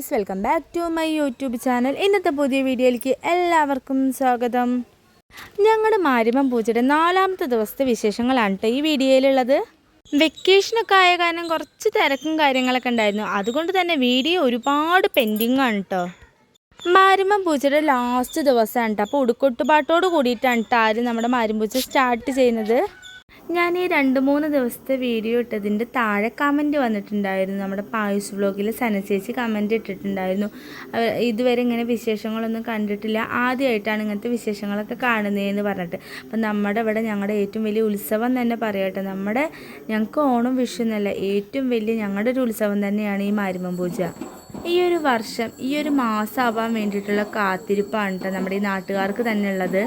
Guys, welcome back to my YouTube channel. ഇന്നത്തെ പുതിയ വീഡിയോയിലേക്ക് എല്ലാവർക്കും സ്വാഗതം. ഞങ്ങളുടെ മാരിമം പൂജയുടെ 4ാമത്തെ ദിവസത്തെ വിശേഷങ്ങളാണ് കേട്ടോ ഈ വീഡിയോയിലുള്ളത്. വെക്കേഷനൊക്കെ ആയ കാരണം കുറച്ച് തിരക്കും കാര്യങ്ങളൊക്കെ ഉണ്ടായിരുന്നു. അതുകൊണ്ട് തന്നെ വീഡിയോ ഒരുപാട് പെൻഡിങ് ആണ് കേട്ടോ. മാരിമം പൂജയുടെ ലാസ്റ്റ് ദിവസമാണ് കേട്ടോ. അപ്പോൾ ഉടുക്കൊട്ടുപാട്ടോട് കൂടിയിട്ടാണ് കേട്ടോ ആരും നമ്മുടെ മാരിമം പൂജ സ്റ്റാർട്ട് ചെയ്യുന്നത്. ഞാൻ ഈ 2-3 ദിവസത്തെ വീഡിയോ ഇട്ടതിൻ്റെ താഴെ കമൻറ്റ് വന്നിട്ടുണ്ടായിരുന്നു. നമ്മുടെ പായൂസ് വ്ലോഗിൽ സനചേച്ചി കമൻറ്റ് ഇട്ടിട്ടുണ്ടായിരുന്നു. ഇതുവരെ ഇങ്ങനെ വിശേഷങ്ങളൊന്നും കണ്ടിട്ടില്ല, ആദ്യമായിട്ടാണ് ഇങ്ങനത്തെ വിശേഷങ്ങളൊക്കെ കാണുന്നതെന്ന് പറഞ്ഞിട്ട്. അപ്പം നമ്മുടെ ഇവിടെ ഞങ്ങളുടെ ഏറ്റവും വലിയ ഉത്സവം തന്നെ പറയട്ടെ. ഞങ്ങൾക്ക് ഓണം വിഷു എന്നല്ല, ഏറ്റവും വലിയ ഞങ്ങളുടെ ഒരു ഉത്സവം തന്നെയാണ് ഈ മാരിമം പൂജ. ഈ ഒരു വർഷം ഈ ഒരു മാസം ആവാൻ വേണ്ടിയിട്ടുള്ള കാത്തിരിപ്പാണ് കേട്ടോ നമ്മുടെ ഈ നാട്ടുകാർക്ക് തന്നെ ഉള്ളത്.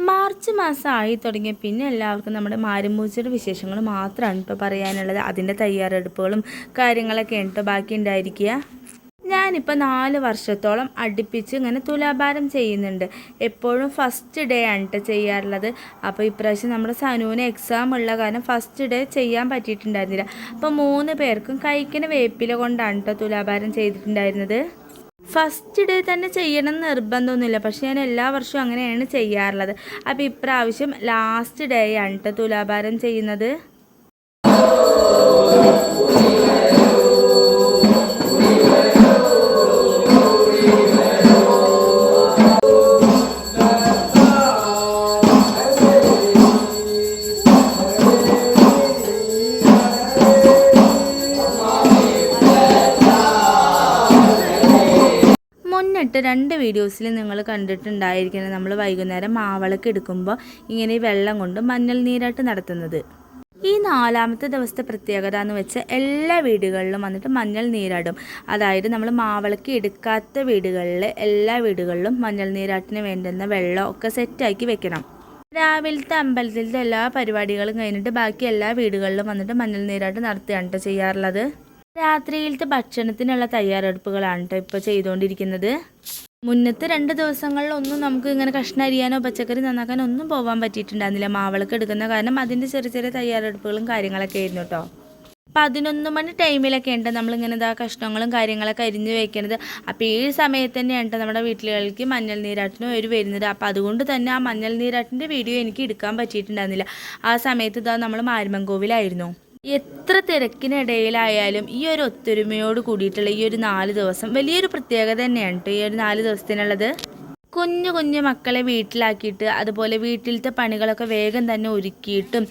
മാർച്ച് മാസം ആയി തുടങ്ങിയ പിന്നെ എല്ലാവർക്കും നമ്മുടെ മാരിമം പൂജയുടെ വിശേഷങ്ങൾ മാത്രമാണ് ഇപ്പോൾ പറയാനുള്ളത്. അതിൻ്റെ തയ്യാറെടുപ്പുകളും കാര്യങ്ങളൊക്കെ ഉണ്ട് ബാക്കി ഉണ്ടായിരിക്കുക. ഞാനിപ്പോൾ 4 വർഷത്തോളം അടുപ്പിച്ച് ഇങ്ങനെ തുലാഭാരം ചെയ്യുന്നുണ്ട്. എപ്പോഴും ഫസ്റ്റ് ഡേ ആണ് കേട്ടോ ചെയ്യാറുള്ളത്. അപ്പോൾ ഇപ്രാവശ്യം നമ്മുടെ സനുവിന് എക്സാം ഉള്ള കാരണം ഫസ്റ്റ് ഡേ ചെയ്യാൻ പറ്റിയിട്ടുണ്ടായിരുന്നില്ല. അപ്പോൾ 3 പേർക്കും കഴിക്കുന്ന വേപ്പില കൊണ്ടാണ് കേട്ടോ തുലാഭാരം ചെയ്തിട്ടുണ്ടായിരുന്നത്. ഫസ്റ്റ് ഡേ തന്നെ ചെയ്യണം എന്ന് നിർബന്ധമൊന്നുമില്ല, പക്ഷെ ഞാൻ എല്ലാ വർഷവും അങ്ങനെയാണ് ചെയ്യാറുള്ളത്. അപ്പോൾ ഇപ്രാവശ്യം ലാസ്റ്റ് ഡേ ആണ് കേട്ടോ തുലാഭാരം ചെയ്യുന്നത്. മുന്നിട്ട് 2 വീഡിയോസിൽ നിങ്ങൾ കണ്ടിട്ടുണ്ടായിരിക്കുന്നത് നമ്മൾ വൈകുന്നേരം മാവളക്ക് എടുക്കുമ്പോൾ ഇങ്ങനെ വെള്ളം കൊണ്ട് മഞ്ഞൾ നീരാട്ട് നടത്തുന്നത്. ഈ 4ാമത്തെ ദിവസത്തെ പ്രത്യേകത എന്ന് വെച്ചാൽ എല്ലാ വീടുകളിലും വന്നിട്ട് മഞ്ഞൾ നീരാടും. അതായത് നമ്മൾ മാവളക്ക് എടുക്കാത്ത വീടുകളിൽ എല്ലാ വീടുകളിലും മഞ്ഞൾ നീരാട്ടിന് വേണ്ടുന്ന വെള്ളം ഒക്കെ സെറ്റാക്കി വെക്കണം. രാവിലത്തെ അമ്പലത്തിലത്തെ എല്ലാ പരിപാടികളും കഴിഞ്ഞിട്ട് ബാക്കി എല്ലാ വീടുകളിലും വന്നിട്ട് മഞ്ഞൾ നീരാട്ട് നടത്തുകയാണ് കേട്ടോ ചെയ്യാറുള്ളത്. രാത്രിയിലത്തെ ഭക്ഷണത്തിനുള്ള തയ്യാറെടുപ്പുകളാണ് കേട്ടോ ഇപ്പോൾ ചെയ്തുകൊണ്ടിരിക്കുന്നത്. മുന്നത്തെ 2 ദിവസങ്ങളിലൊന്നും നമുക്ക് ഇങ്ങനെ കഷ്ണം അരിയാനോ പച്ചക്കറി നന്നാക്കാനോ ഒന്നും പോകാൻ പറ്റിയിട്ടുണ്ടായിരുന്നില്ല. മാവളക്ക് എടുക്കുന്ന കാരണം അതിൻ്റെ ചെറിയ ചെറിയ തയ്യാറെടുപ്പുകളും കാര്യങ്ങളൊക്കെ ആയിരുന്നു കേട്ടോ. 11 മണി ടൈമിലൊക്കെ ഉണ്ട് നമ്മളിങ്ങനെ കഷ്ണങ്ങളും കാര്യങ്ങളൊക്കെ അരിഞ്ഞ് വയ്ക്കുന്നത്. അപ്പോൾ ഈ സമയത്ത് തന്നെയാണ് കേട്ടോ നമ്മുടെ വീട്ടിലേക്ക് മഞ്ഞൾ നീരാട്ടിന് വരുന്നത്. അപ്പോൾ അതുകൊണ്ട് തന്നെ ആ മഞ്ഞൾ നീരാട്ടിൻ്റെ വീഡിയോ എനിക്ക് എടുക്കാൻ പറ്റിയിട്ടുണ്ടായിരുന്നില്ല. ആ സമയത്ത് നമ്മൾ മാരിമം കോവിലായിരുന്നു. എത്ര തിരക്കിനിടയിലായാലും ഈ ഒരു ഒത്തൊരുമയോട് കൂടിയിട്ടുള്ള ഈ ഒരു 4 ദിവസം വലിയൊരു പ്രത്യേകത തന്നെയാണ് കേട്ടോ ഈ ഒരു 4 ദിവസത്തിനുള്ളത്. കുഞ്ഞു കുഞ്ഞു മക്കളെ വീട്ടിലാക്കിയിട്ട് അതുപോലെ വീട്ടിലത്തെ പണികളൊക്കെ വേഗം തന്നെ ഒരുക്കിയിട്ടും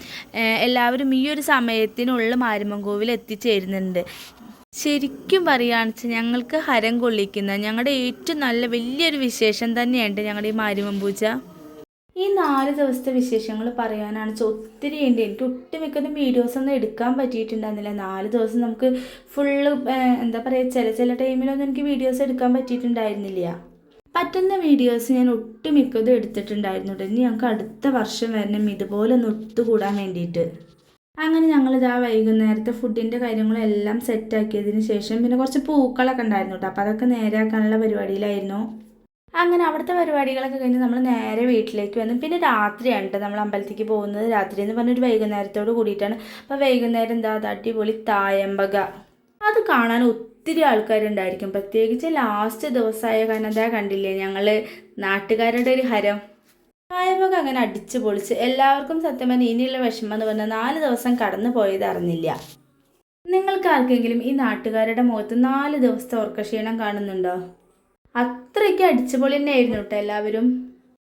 എല്ലാവരും ഈ ഒരു സമയത്തിനുള്ള മാരിമം കോവിൽ എത്തിച്ചേരുന്നുണ്ട്. ശരിക്കും പറയുകയാണെന്ന് വെച്ചാൽ ഞങ്ങൾക്ക് ഹരം കൊള്ളിക്കുന്ന ഞങ്ങളുടെ ഏറ്റവും നല്ല വലിയൊരു വിശേഷം തന്നെയാണ് ഞങ്ങളുടെ ഈ മാരിമം പൂജ. ഈ 4 ദിവസത്തെ വിശേഷങ്ങൾ പറയാനാണ് ഒത്തിരി ഉണ്ട്. എനിക്ക് ഒട്ടുമിക്കതും വീഡിയോസൊന്നും എടുക്കാൻ പറ്റിയിട്ടുണ്ടായിരുന്നില്ല. 4 ദിവസം നമുക്ക് ഫുള്ള് എന്താ പറയുക ചില ടൈമിലൊന്നും എനിക്ക് വീഡിയോസ് എടുക്കാൻ പറ്റിയിട്ടുണ്ടായിരുന്നില്ല. പറ്റുന്ന വീഡിയോസ് ഞാൻ ഒട്ടുമിക്കതും എടുത്തിട്ടുണ്ടായിരുന്നു. ഇനി ഞങ്ങൾക്ക് അടുത്ത വർഷം വരണം ഇതുപോലെ ഒന്ന് ഒത്തുകൂടാൻ വേണ്ടിയിട്ട്. അങ്ങനെ ഞങ്ങളിതാ വൈകുന്നേരത്തെ ഫുഡിൻ്റെ കാര്യങ്ങളെല്ലാം സെറ്റാക്കിയതിന് ശേഷം പിന്നെ കുറച്ച് പൂക്കളൊക്കെ ഉണ്ടായിരുന്നു കേട്ടോ. അപ്പോൾ അതൊക്കെ നേരെയാക്കാനുള്ള പരിപാടിയിലായിരുന്നു. അങ്ങനെ അവിടുത്തെ പരിപാടികളൊക്കെ കഴിഞ്ഞ് നമ്മൾ നേരെ വീട്ടിലേക്ക് വന്നു. പിന്നെ രാത്രിയാണ് കേട്ടോ നമ്മൾ അമ്പലത്തേക്ക് പോകുന്നത്. രാത്രി എന്ന് പറഞ്ഞൊരു വൈകുന്നേരത്തോട് കൂടിയിട്ടാണ്. അപ്പോൾ വൈകുന്നേരം അടിപൊളി തായമ്പക അത് കാണാൻ ഒത്തിരി ആൾക്കാരുണ്ടായിരിക്കും. പ്രത്യേകിച്ച് ലാസ്റ്റ് ദിവസമായ കാരണം കണ്ടില്ലേ ഞങ്ങൾ നാട്ടുകാരുടെ ഒരു ഹരം. തായമ്പക അങ്ങനെ അടിച്ചു പൊളിച്ച് എല്ലാവർക്കും സത്യം പറഞ്ഞാൽ ഇനിയുള്ള വിഷമം എന്ന് പറഞ്ഞാൽ 4 ദിവസം കടന്നു പോയത് അറിഞ്ഞില്ല. നിങ്ങൾക്ക് ആർക്കെങ്കിലും ഈ നാട്ടുകാരുടെ മുഖത്ത് 4 ദിവസത്തെ ഓർക്കക്ഷീണം കാണുന്നുണ്ടോ? അത്രയ്ക്ക് അടിച്ചുപൊളി തന്നെയായിരുന്നു കേട്ടോ എല്ലാവരും.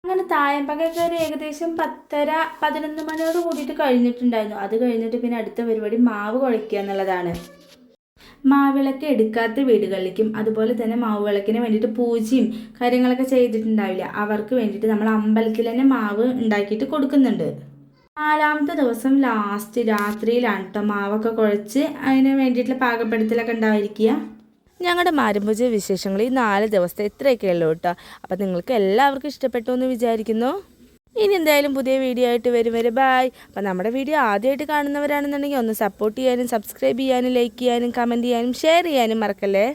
അങ്ങനെ തായമ്പകയൊക്കെ ഒരു ഏകദേശം 10:30-11 മണിയോട് കൂടിയിട്ട് കഴിഞ്ഞിട്ടുണ്ടായിരുന്നു. അത് കഴിഞ്ഞിട്ട് പിന്നെ അടുത്ത പരിപാടി മാവ് കുഴയ്ക്കുക എന്നുള്ളതാണ്. മാവിളക്ക് എടുക്കാത്ത വീടുകളിലേക്കും അതുപോലെ തന്നെ മാവ് വിളക്കിന് വേണ്ടിയിട്ട് പൂജയും കാര്യങ്ങളൊക്കെ ചെയ്തിട്ടുണ്ടാവില്ല, അവർക്ക് വേണ്ടിയിട്ട് നമ്മൾ അമ്പലത്തിൽ തന്നെ മാവ് ഉണ്ടാക്കിയിട്ട് കൊടുക്കുന്നുണ്ട്. 4ാമത്തെ ദിവസം ലാസ്റ്റ് രാത്രിയിലാണ് കേട്ടോ മാവൊക്കെ കുഴച്ച് അതിന് വേണ്ടിയിട്ടുള്ള പാകപ്പെടുത്തലൊക്കെ ഉണ്ടായിരിക്കുക. ഞങ്ങളുടെ മാരിമം പൂജ വിശേഷങ്ങൾ ഈ 4 ദിവസത്തെ ഇത്രയൊക്കെ ഉള്ളൂ കേട്ടോ. അപ്പോൾ നിങ്ങൾക്ക് എല്ലാവർക്കും ഇഷ്ടപ്പെട്ടു എന്ന് വിചാരിക്കുന്നു. ഇനി എന്തായാലും പുതിയ വീഡിയോ ആയിട്ട് വരും വരെ ബായ്. അപ്പോൾ നമ്മുടെ വീഡിയോ ആദ്യമായിട്ട് കാണുന്നവരാണെന്നുണ്ടെങ്കിൽ ഒന്ന് സപ്പോർട്ട് ചെയ്യാനും സബ്സ്ക്രൈബ് ചെയ്യാനും ലൈക്ക് ചെയ്യാനും കമൻറ്റ് ചെയ്യാനും ഷെയർ ചെയ്യാനും മറക്കല്ലേ.